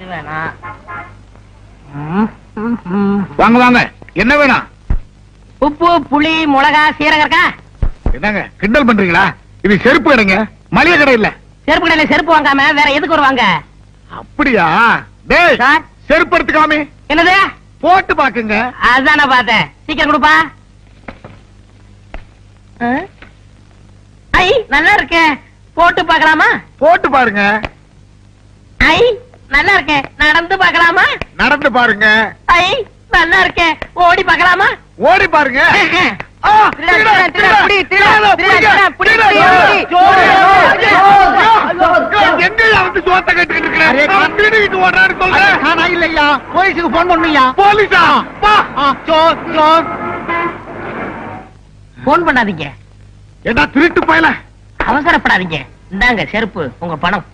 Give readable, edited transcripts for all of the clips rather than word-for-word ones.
இது வேணாம். வாங்க வாங்க, என்ன வேணும்? உப்பு, புளி, மிளகா, சீரகம் இருக்கா? என்னங்க கிண்டல் பண்றீங்களா? இது செருப்பு கடைங்க, மளிகை கடை இல்ல. செருப்பு கடையில செருப்பு வாங்காம வேற எதுக்கு வருவாங்க? அப்படியா? டேய், சார். செருப்பு எடுத்துக்காமே. என்னது? போட்டு பாக்குங்க. அதான் நான் பார்த்தேன். சீக்கிரம் கொடுப்பா. ஐ, நல்லா இருக்கே. போட்டு பார்க்கலாமா? போட்டு பாருங்க. ஐ, நல்லா இருக்கே. நடந்து பார்க்கலாமா? நடந்து பாருங்க. ஐ, நல்லா இருக்கே. ஓடி பார்க்கலாமா? ஓடி பாருங்க. ஆ, திருடா, திருடா, புடி, திருடா, திருடா, புடி, புடி, எங்கயா வந்து சோத்த கட்டிட்டு இருக்கேன்? திருடிட்டு ஓடுறான்னு சொல்றேன். காணா இல்லையா? போலீஸுக்கு போன் பண்ணுயா? போலீஸா? சோர் சோர். போன் பண்ணாதீங்க, என்ன திருட்டு பயல? அவசரப்படாதீங்க. இந்தாங்க செருப்பு, உங்க பணம்.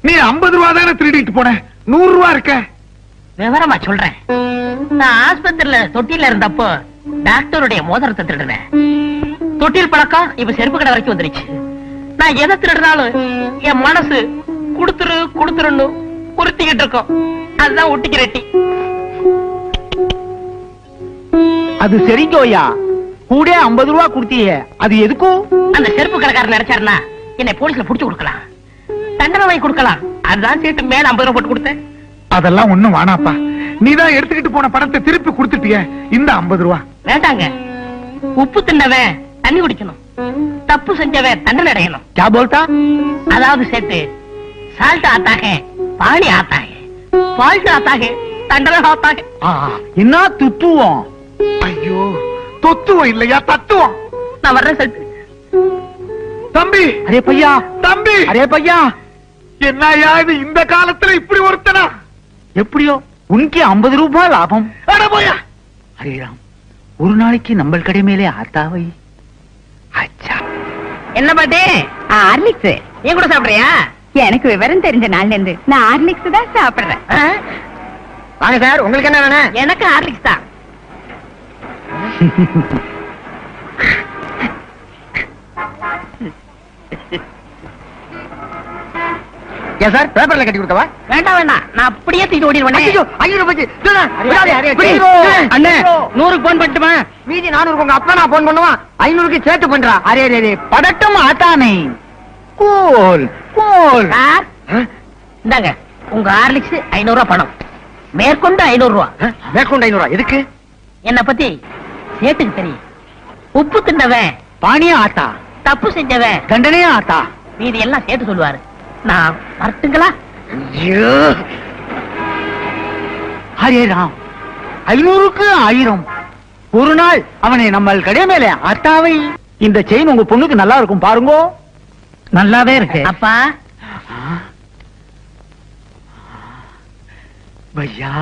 நீ 50 ரூபா தானே திருடிட்டு போன, 100 ரூபா இருக்க. விவரமா சொல்றேன். நான் ஆஸ்பத்திரியில தொட்டில இருந்தப்போ டாக்டருடைய மோதிரத்தை திருடுனேன். தொட்டில் பழக்கம் இப்ப செருப்பு கடை வரைக்கும் வந்துருச்சு. நான் எதை திருடுனாலும் என் மனசு குடுத்துரு குடுத்துருன்னு உறுத்திக்கிட்டு இருக்கோம். அதுதான் ஒட்டிக்கு ரெட்டி. அது சரிங்கோயா, கூட 50 ரூபா கொடுத்தீங்க, அது எதுக்கும்? அந்த செருப்பு கடைக்காரர் நினைச்சாருன்னா என்னை போலீஸ்ல புடிச்சு கொடுக்கலாம், தண்டனை வாங்கி கொடுக்கலாம். அதுதான் சேர்த்து மேல 50 ரூபாய் போட்டு கொடுத்தேன். அதெல்லாம் ஒண்ணும் வானாப்பா, நீதான் எடுத்துக்கிட்டு போன பணத்தை திருப்பி கொடுத்துட்டிய. இந்த 50 ரூபா வேண்டாங்க. உப்பு தின்னவன் தண்ணி குடிக்கணும், தப்பு செஞ்சவன் தண்டனை அடையணும். क्या बोलता? அதாவது சேர்த்து சால்ட் ஆத்தாக பாணி ஆத்தாக, ஃபால்ட் ஆத்தாக தண்டனை ஆத்தாக. என்ன துத்துவோம்? ஐயோ, தொத்துவம் இல்லையா, தத்துவம். நான் வர்றேன் சேர்த்து. தம்பி, அரே பையா, தம்பி, அரே பையா, என்னையா இது இந்த காலத்துல இப்படி ஒருத்தனா? எப்படியோ உனக்கு 50 ரூபாய் லாபம். அட போயா. அரே ராம், ஒரு நாளைக்கு நம்ம கடை மேலே ஆத்தாவை. அச்சா, என்ன பாட்டி? ஹார்லிக்ஸ். நீ கூட சாப்பிடுறியா? எனக்கு விவரம் தெரிஞ்ச நாள்ல இருந்து நான் ஹார்லிக்ஸ் தான் சாப்பிடுறேன். வாங்க சார், உங்களுக்கு என்ன வேணும்? எனக்கு ஹார்லிக்ஸ் தான். ஏன் சார் பேப்பர்ல கட்டி கொடுக்கவா? வேண்டாம் வேண்டாம், நான் அப்படியே தூக்கி ஓடிடுவேன். அண்ணே, 100க்கு போன் பண்ணட்டுமா? மீதி 400 உங்க அப்பா நான் போன் பண்ணுவான், 500க்கு சேர்த்து பண்றா. அரே ரே, படட்டும் ஆட்டானே. Cool cool. சார், இந்தாங்க உங்க ஹார்லிக்ஸ் 500 ரூபாய் பணம். மேற்கொண்டு 500 ரூபாய். மேற்கொண்டு 500 ரூபாய் எதுக்கு? என்ன பத்தி சேட்டுக்கு தெரியும். உப்பு தின்னவன் பாணியா ஆத்தா, தப்பு செஞ்சவன் தண்டனையா ஆத்தா. மீதி எல்லாம் சேர்த்து சொல்லுவாரு. நான் வரட்டுங்களா? ஹரே ராம், 500க்கு 1000. ஒரு நாள் அவனை நம்ம கடை மேலே ஆத்தாவை. இந்த செயின் உங்க பொண்ணுக்கு நல்லா இருக்கும் பாருங்க. நல்லாவே இருக்கு அப்பா. பையா,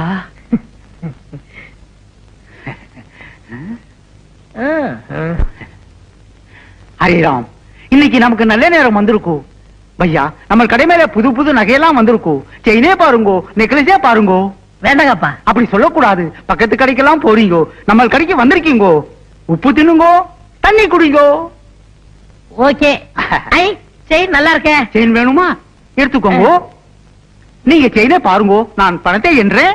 ஹரே ராம், இன்னைக்கு நமக்கு நல்ல நேரம் வந்திருக்கும். பையா, நம்ம கடை மேல புது புது நகையெல்லாம் வந்திருக்கும். செயினே பாருங்கோ, நெக்லஸே பாருங்கோ. வேண்டாங்கப்பா. அப்படி சொல்லக்கூடாது, பக்கத்து கடைக்கெல்லாம் போறீங்கோ, நம்ம கடைக்கு வந்திருக்கீங்கோ. உப்பு தின்னுங்கோ, தண்ணி குடிங்கோ. ஓகே. ஐ, செயின் நல்லா இருக்கே. செயின் வேணுமா? எடுத்துக்கோங்க. நீங்க செயினே பாருங்கோ, நான் பணத்தை என்றேன்.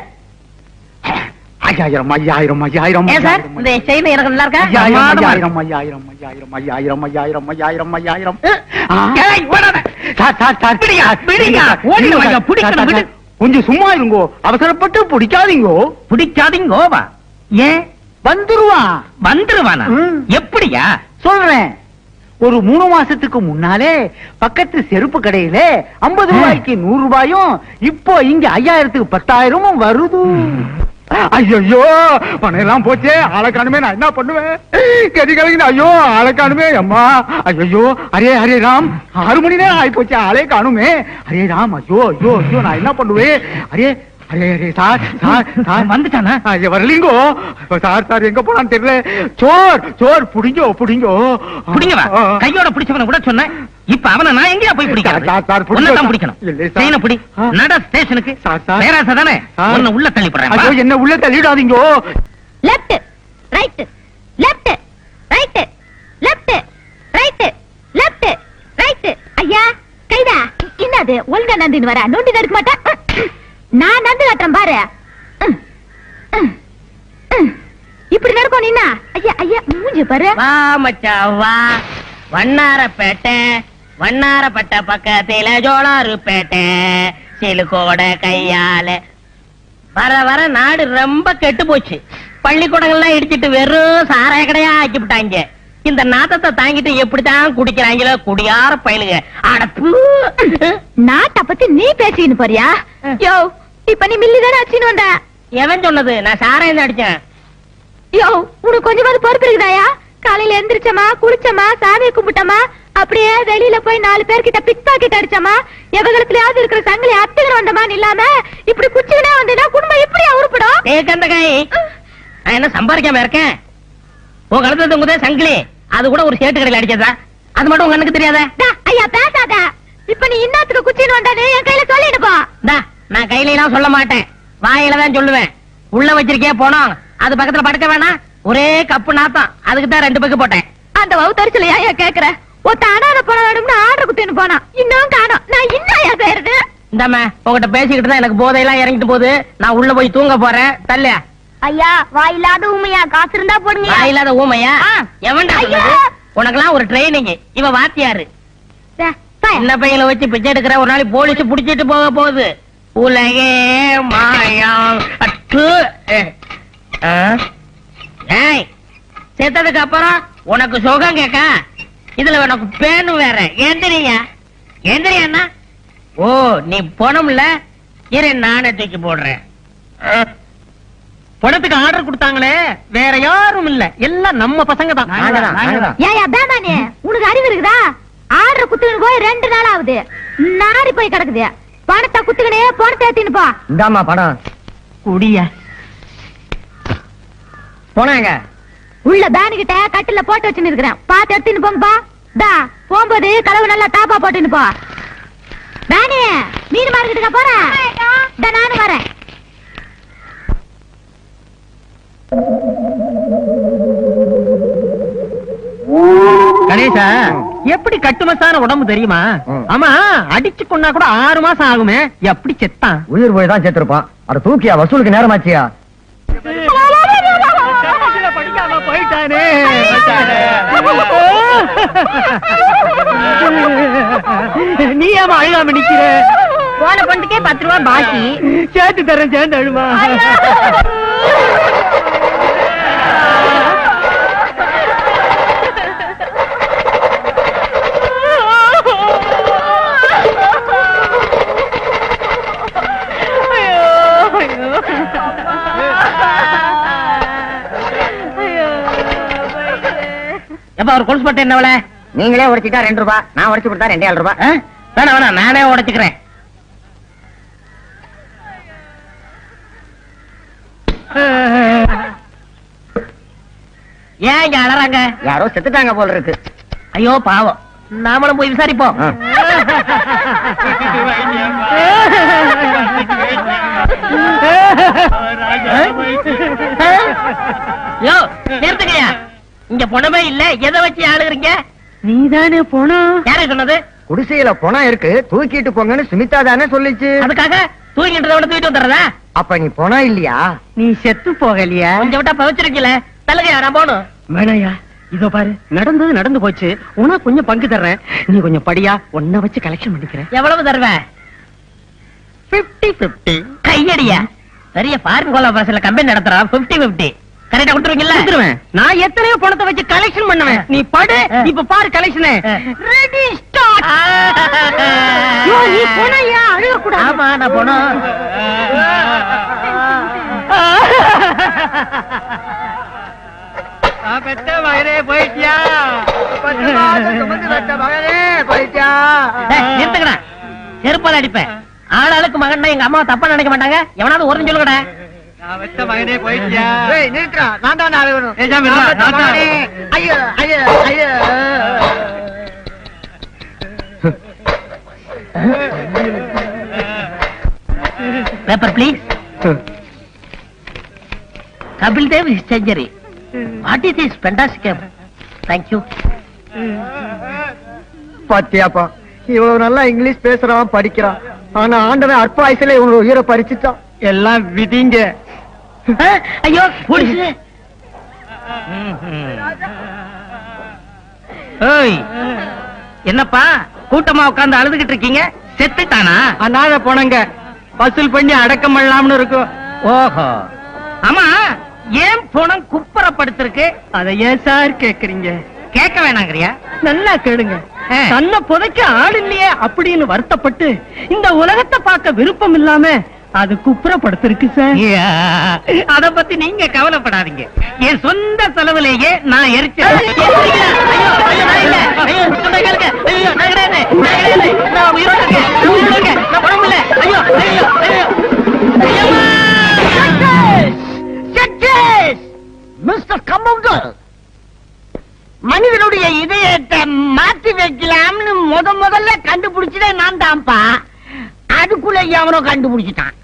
5000 5000 5000. ஏன் சார், இந்த செயின் எனக்கு நல்லா இருக்கா? 5000 5000 5000 5000 5000 5000 5000. ஏய், ஓடாத. சார் பிடிங்க, பிடிங்க. ஓடிங்க, ஐயா, பிடிக்கணும், விடு. கொஞ்சம் சும்மா இருங்கோ, அவசரப்பட்டு பிடிக்காதீங்கோ. பிடிக்காதீங்கோவா? ஏன்? வந்துருவான். வந்துருவானா? எப்படியா? சொல்றேன். ஒரு 3 மாசத்துக்கு முன்னாலே பக்கத்து செருப்பு கடையில 50 ரூபாய்க்கு 100 ரூபாயும், இப்போ இங்க 5000க்கு 10,000 வருது. ஐயோ, பணம் எல்லாம் போச்சே, ஆளை காணுமே, நான் என்ன பண்ணுவேன்? கதி கலங்கின. ஐயோ, ஆளை காணுமே அம்மா. ஐயோ, அரே ஹரே ராம், 6 மணி நேரம் ஆயி போச்சு, ஆளே காணுமே. ஹரே ராம், ஐயோ ஐயோ ஐயோ, நான் என்ன பண்ணுவேன்? Array array array, sir sir sir வந்துட்டானா? வரலீங்கோ. சார் சார் எங்க போனான்னு தெரியல. சோர் சோர், புடிங்கோ புடிங்கோ. புடிங்கவா? கையோட பிடிச்சவன கூட சொன்னேன். இப்ப அவனை நான் எங்கயா போய் பிடிக்கிறேன்? உன்னதான் பிடிக்கணும். செயினை பிடி, நட ஸ்டேஷனுக்கு. பேராசை தானே, உன்னை உள்ள தள்ளி போடுறேன். ஐயோ, என்ன உள்ள தள்ளிடாதீங்கோ. Left right left right left right left right. ஐயா கைதா, என்ன அது ஒழுங்கா நந்தின்னு வர நோண்டி நடக்க மாட்டேன். நான் நந்து கட்டுறேன் பாரு. இப்படி நடக்கும் நீனா. ஐயா ஐயா மூஞ்சி பாரு. வா மச்சான் வா. வண்ணாரப்பேட்டை வண்ணாரப்பட்ட பக்கத்தில ஜோளாருப்பேட்டை சிலுக்கோட கையால. வர வர நாடு ரொம்ப கெட்டு போச்சு. பள்ளிக்கூடங்கள்லாம் இடிச்சிட்டு வெறும் சாராய கடையா ஆக்கி விட்டாங்க. இந்த நாத்தத்தை தாங்கிட்டு எப்படித்தான் குடிக்கிறாங்களோ குடியார பயலுங்க. அடப்பு நாட்டை பத்தி நீ பேசின்னு போறியா? யோ இப்ப நீ மில்லிதானே அடிச்சுன்னு வந்த. எவன் சொன்னது? நான் சாராயம் தான் அடிச்சேன். யோ உனக்கு கொஞ்சமாவது பொறுப்பு இருக்குதாயா? காலையில எந்திரிச்சமா குளிச்சமா சாமியை கும்பிட்டமா அப்படியே வெளியில போய் 4 பேர்கிட்ட பிக் பாக்கெட் அடிச்சமா எவகலத்திலயாவது இருக்கிற சங்கிலி அத்துக்கிற வந்தமான்னு இல்லாம இப்படி குச்சிக்கினே வந்தீங்கன்னா குடும்பம் எப்படியா உருப்படும்? கந்த காய் நான் என்ன சம்பாதிக்காம இருக்கேன்? உன் கழுத்துல உங்க சங்கிலி அது கூட ஒரு சேட்டு கடையில் அடிச்சதா? அது மட்டும் உங்க எனக்கு தெரியாத? ஐயா பேசாத. இப்ப நீ இன்னத்துக்கு குச்சின்னு வந்தானே என் கையில சொல்லிடுப்பா. நான் கையில எல்லாம் சொல்ல மாட்டேன், வாயில தான் சொல்லுவேன். உள்ள வச்சிருக்கே போனோம் அது பக்கத்துல படுக்க வேணாம். ஒரே கப்பு நாத்தம். அதுக்கு தான் 2 பக்கு போட்டேன். அந்த வவுத்தரிச்சல ஏன் கேக்குற? ஒத்த அனாத பணம் வேணும்னு ஆர்டர் குத்தின்னு போனா இன்னும் காணோம். நான் இன்னும் செய்யறது? இந்தாம உங்ககிட்ட பேசிக்கிட்டு தான் எனக்கு போதையெல்லாம் இறங்கிட்டு போகுது. நான் உள்ள போய் தூங்க போறேன். தல்ல ஐயா வாயில்லாத ஊமையா காசு இருந்தா போடுங்க. வாயில்லாத ஊமையா? எவன்டா சொன்னது? உனக்கெல்லாம் ஒரு ட்ரைனிங். இவ வாத்தியாரு. சின்ன பையனை வச்சு பிச்சை எடுக்கிற ஒரு நாளைக்கு போலீஸ் புடிச்சிட்டு போக போகுது. உலகே மாயம். செத்ததுக்கு அப்புறம் உனக்கு சுகம் கேட்க இதுல உனக்கு பேனு வேற. எந்திரியா எந்திரியா? ஓ நீ போனோம்ல, இரு நானே தூக்கி போடுறேன். பணத்துக்கு ஆர்டர் கொடுத்தாங்களே வேற யாரும் இல்ல, எல்லாம் நம்ம பசங்க தான். ஏயா பேமானே உனக்கு அறிவு இருக்குதா? ஆர்டர் குத்துக்கின்னு போய் 2 நாள் ஆகுது. நாரி போய் கிடக்குது. பணத்தை குத்துக்கினே பணத்தை ஏத்தின்னு போ. இந்தாமா பணம் குடிய போனாங்க. உள்ள பேனு கிட்ட கட்டில போட்டு வச்சுன்னு இருக்கிறேன். பாத்து எடுத்துன்னு போங்கப்பா. தா போகும்போது கலவு நல்லா டாப்பா போட்டுன்னு போ. பேனே மீன் மார்க்கெட்டுக்கு போறேன். நானும் வரேன். கணேசா எப்படி கட்டுமசான உடம்பு தெரியுமா? ஆமா அடிச்சு கொண்டா கூட 6 மாசம் ஆகுமே. எப்படி செத்தான்? உயிர் போய் தான் செத்துருப்பான். அட தூக்கியா வசூலுக்கு நேரமாச்சியா? போயிட்டானே. நீ ஏமா அழுகாம நிக்கிற? போன பொண்ணுக்கே 10 ரூபாய் பாக்கி. சேர்த்து தரேன், சேர்ந்து அழுமா. எப்ப அவர் கொலுசு பட்டு என்ன? நீங்களே உடைச்சிட்டா 2 ரூபாய், நான் உடைச்சு கொடுத்தா 2 ரூபாய். வேணா வேணா நானே உடைச்சுக்கிறேன். ஏன் இங்க அலறாங்க? யாரோ செத்துட்டாங்க போல இருக்கு. ஐயோ பாவம், நாமளும் போய் விசாரிப்போம். யோ நிறுத்துங்கய்யா, இங்க பணமே இல்ல, எதை வச்சு ஆளுகிறீங்க? நீதானே போனோம். யாரே சொன்னது? குடிசையில பணம் இருக்கு, தூக்கிட்டு போங்கன்னு சுமிதா தானே சொல்லிச்சு. அதுக்காக தூக்கின்றத விட தூக்கிட்டு வந்துடுறதா? அப்ப நீ பணம் இல்லையா? நீ செத்து போகலையா? கொஞ்சம் விட்டா பவிச்சிருக்கல. தலகையா நான் போகணும். வேணையா இதோ பாரு, நடந்தது நடந்து போச்சு. உனக்கு கொஞ்சம் பங்கு தர்றேன், நீ கொஞ்சம் படியா, ஒன்ன வச்சு கலெக்ஷன் பண்ணிக்கிறேன். எவ்வளவு தருவேன்? 50-50. கையடியா? பெரிய ஃபாரின் கோலாபரேஷன்ல கம்பெனி நடத்துறான். 50-50 கரெக்டா கொடுத்துருவீங்கல்ல? கொடுத்துருவேன். நான் எத்தனையோ பணத்தை வச்சு கலெக்ஷன் பண்ணுவேன். நீ படு, இப்ப பாரு கலெக்ஷன். Ready start. நீ போனையா? அழுக கூட. ஆமா நான் போனோம். பெத்த மகனே போயிட்டியா? நிறுத்துக்கடா, செருப்பால அடிப்பேன். ஆளாளுக்கு மகன் எங்க அம்மா தப்பா நினைக்க மாட்டாங்க. எவனாவது ஒரு சொல்லுங்கடா. மகனே போயிட்டியா? நான் தான் அழுகணும். ஐயோ ஐயோ ஐயோ. Paper please. Kapil Dev surgery. What is this fantastic? Thank you. பாத்தியாப்பா, இவ்வளவு நல்லா இங்கிலீஷ் பேசுறான் படிக்கிறான் ஆனா ஆண்டவன் அற்ப வயசுல இவனோட உயிரை பறிச்சுட்டான் எல்லாம் விதிங்க ஐயோ போலீஸ். ஏய், என்னப்பா கூட்டமா உட்கார்ந்து அழுதுகிட்டு இருக்கீங்க? செத்துட்டானா? அனாத போனங்க வசூல் பண்ணி அடக்கம் பண்ணலாம்னு இருக்கும். ஓஹோ, ஆமா ஏன் பணம் குப்புறப்படுத்திருக்கு? அதை ஏன் சார் கேக்குறீங்க? கேட்க வேணாங்கறியா? நல்லா கேளுங்க. ஆ. தன்னை புதைக்க ஆள் இல்லையே அப்படின்னு வருத்தப்பட்டு இந்த உலகத்தை பார்க்க விருப்பம் இல்லாம அது குப்புறப்படுத்திருக்கு சார். அத பத்தி நீங்க கவலைப்படாதீங்க. என் சொந்த செலவுலேயே நான் எரிச்சேன். மிஸ்டர் கம்பவுண்டர், மனிதனுடைய இதயத்தை மாத்தி வைக்கலாம்னு முதல்ல கண்டுபிடிச்சதே நான் தான்ப்பா. அதுக்குள்ள எவனோ கண்டுபிடிச்சிட்டான்.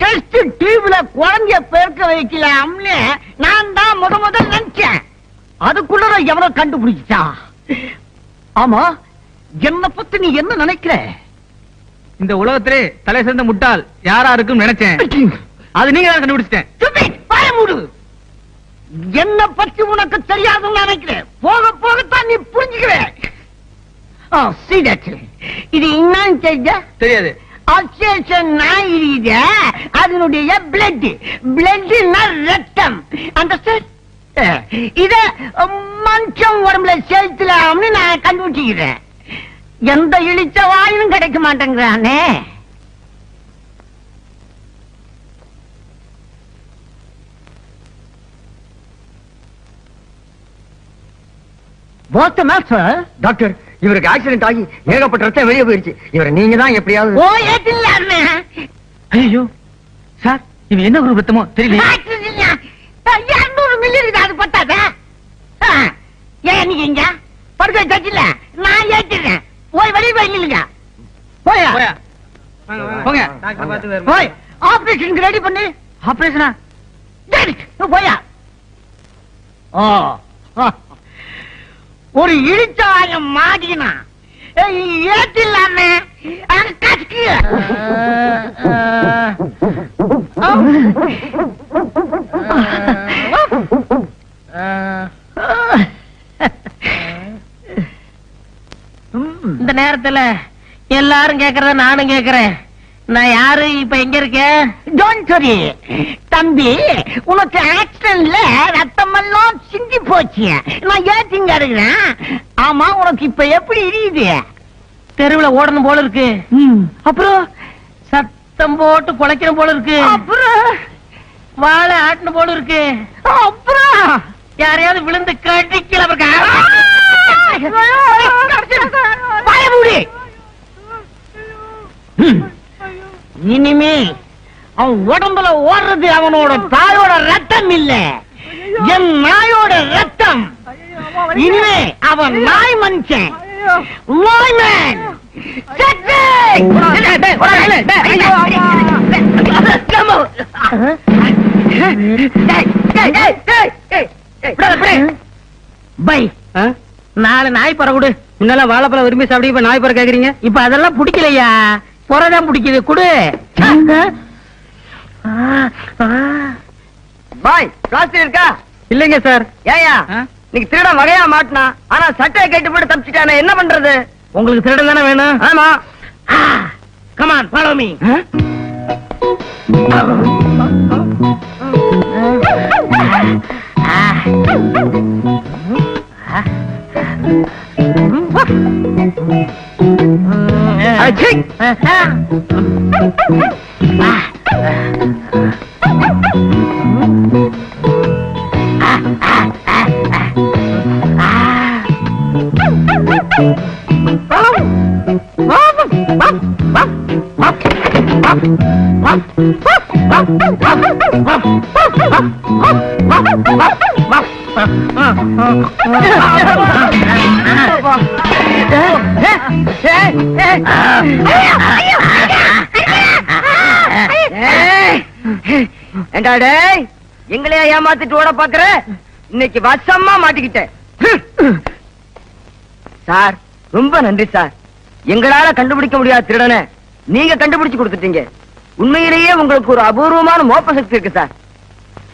டெஸ்ட் டியூப்ல குழந்தைய பெருக்க வைக்கலாம்னு நான் தான் முதல் நினைச்சேன். அதுக்குள்ள எவனோ கண்டுபிடிச்சிட்டான். ஆமா, என்ன பத்தி நீ என்ன நினைக்கிற? இந்த உலகத்திலே தலை சேர்ந்த முட்டாள் யாரா இருக்கும் நினைச்சேன். அது நீங்க தான் கண்டுபிடிச்சிட்டேன். பாய மூடு. என்ன பத்தி உனக்கு தெரியாதுன்னு நினைக்கிறேன். போக போகத்தான் நீ புரிஞ்சுக்கிற. இது என்னன்னு தெரிஞ்ச? தெரியாது. அதனுடைய பிளட் ரத்தம். அந்த இத மனுஷன் உடம்புல செலுத்தலாம்னு நான் கண்டுபிடிச்சுக்கிறேன். எந்த இழிச்ச வாயிலும் கிடைக்க மாட்டேங்கிறானே. டாக்டர், இவருக்கு ஆக்சிடென்ட் ஆகி ஏகப்பட்ட ரத்தம் வெளியே போயிருச்சு. இவரை நீங்க தான் எப்படியாவது. ஓ ஏத்தில்லாமே. ஐயோ சார், இவன் என்ன ஒரு ரத்தமோ தெரியல. 200 மில்லி இருக்கு. அது பத்தாதா? ஏன் நீங்க இங்க படுக்க வச்சில நான் ஏத்திடுறேன். போய் வெளியே போய் நில்லுங்க. போயா போங்க. போய் ஆபரேஷனுக்கு ரெடி பண்ணு. ஆபரேஷனா? போயா. ஒரு இழிச்சாயம் மாடினா ஏத்தில்லாமே. இந்த நேரத்துல எல்லாரும் கேக்குறத நானும் கேக்குறேன். நான் யாரு, இப்ப எங்க இருக்கேன்? டோன்ட் வரி தம்பி, உனக்கு ஆக்சிடென்ட்ல ரத்தம் எல்லாம் சிந்தி போச்சு. நான் ஏத்திங்க இருக்கிறேன். ஆமா, உனக்கு இப்ப எப்படி இருக்குது? தெருவுல ஓடணும் போல இருக்கு. அப்புறம் சத்தம் போட்டு குலைக்கணும் போல இருக்கு. அப்புறம் வாழை ஆட்டணும் போல இருக்கு. அப்புறம் யாரையாவது விழுந்து கட்டிக்கல. இனிமே அவன் உடம்புல ஓடுறது அவனோட தாயோட ரத்தம் இல்ல, என் நாயோட ரத்தம். இனிமே அவன் நாய் மனுஷன். நாய்மேன். பை 4 நாய் பற கொடு. முன்னெல்லாம் வாழைப்பழம் விரும்பி சாப்பிட்டு இப்ப நாய் பற கேக்குறீங்க. இப்ப அதெல்லாம் பிடிக்கலையா? புறதான் பிடிக்குது. குடு. பாய், பிளாஸ்டிக் இருக்கா? இல்லைங்க சார். ஏயா நீங்க திருட வகையா மாட்டினா, ஆனா சட்டையை கேட்டு போட்டு தப்பிச்சுட்டானே, என்ன பண்றது? உங்களுக்கு திருடன் தானே வேணும்? ஆமா. Come on, follow me. எங்களையா ஏமாத்திட்டு ஓட பாக்குற? இன்னைக்கு வசமா மாட்டிக்கிட்டேன். சார் ரொம்ப நன்றி சார். எங்களால கண்டுபிடிக்க முடியாத திருடனை நீங்க கண்டுபிடிச்சு கொடுத்துட்டீங்க. உண்மையிலேயே உங்களுக்கு ஒரு அபூர்வமான மோப்ப சக்தி இருக்கு சார்.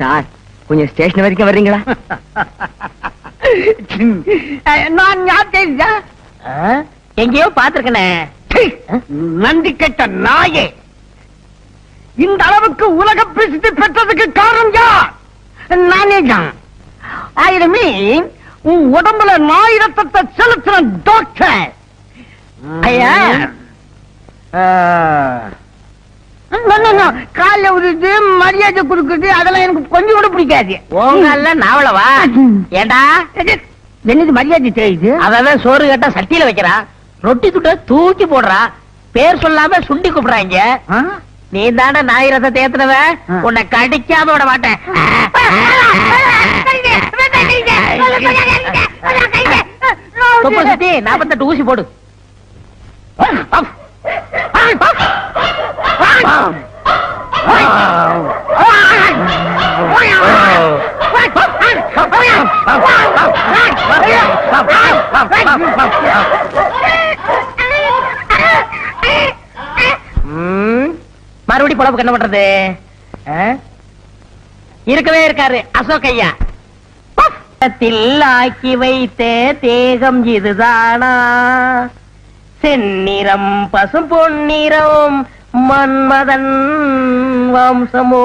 சார் கொஞ்சம் ஸ்டேஷன் வரைக்கும் வர்றீங்களா? நான் யார் தெரியுதா? எங்கேயோ பாத்துருக்கனே. நன்றி கெட்ட நாயே, இந்த அளவுக்கு உலக பிரசித்தி பெற்றதுக்கு காரணம் யார்? நானே தான். ஆயிரமே உன் உடம்புல நாய் ரத்தத்தை செலுத்துற டாக்டர். ஐயா கால உருது மரியாதை கொடுக்குது, அதெல்லாம் எனக்கு கொஞ்சம் கூட பிடிக்காது. உங்கல்ல நாவளவா? ஏண்டா என்னது மரியாதை தெரியுது? அதான் சோறு கேட்டா சட்டியில வைக்கிறா, ரொட்டி துட்ட தூக்கி போடுறா, பேர் சொல்லாம சுண்டி கூப்பிடுறாங்க. நீ தானே நாய் ரசத்தை ஏத்துனவ, உன்னை கடிக்காம விட மாட்டேன். தொப்பை சுத்தி 48 ஊசி போடு. மறுபடி பொழப்புக்கு என்ன பண்றது? இருக்கவே இருக்காரு அசோக் ஐயா. ஆக்கி வைத்த தேகம் இதுதானா? செந்நிறம் பசும் பொன்னிறம் மன்மதன் வம்சமோ?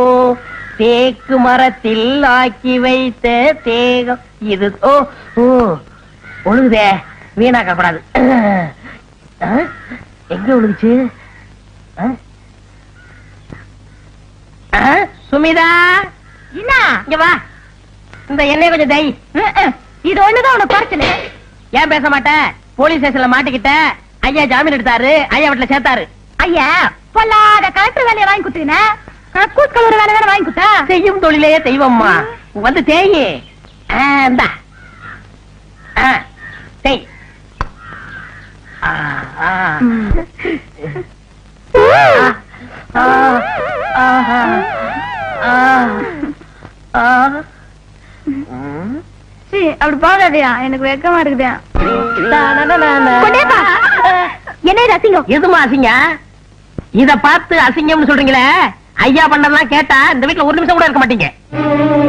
தேக்கு மரத்தில் ஆக்கி வைத்த தேகம் இது. ஓ ஓ ஒழுகுதே, வீணாக்கப்படாது. எங்க ஒழுகுச்சு? சுமிதா, என்ன இங்க வா. இந்த எண்ணெய் கொஞ்சம் தை. இது ஒண்ணுதான் உனக்கு பிரச்சனை. ஏன் பேச மாட்டேன்? போலீஸ் ஸ்டேஷன்ல மாட்டிக்கிட்ட. ஐயா ஜாமீன் எடுத்தாரு, ஐயா வீட்டுல சேர்த்தாரு. ஐயா பொல்லாத கலெக்டர் வேலையை வாங்கி கொடுத்தீங்க, கக்கூஸ் கலர் வேலை தானே வாங்கி கொடுத்தா? செய்யும் தொழிலே தெய்வம்மா. வந்து தேயி. இந்தா. தேய். அப்படி போகாதியா, எனக்கு வெக்கமா இருக்குதா. என்ன இது அசிங்கம்? எதுமா அசிங்க? இத பார்த்து அசிங்கம்னு சொல்றீங்களே, ஐயா பண்ணதெல்லாம் கேட்டா இந்த வீட்டுல ஒரு நிமிஷம் கூட இருக்க மாட்டீங்க.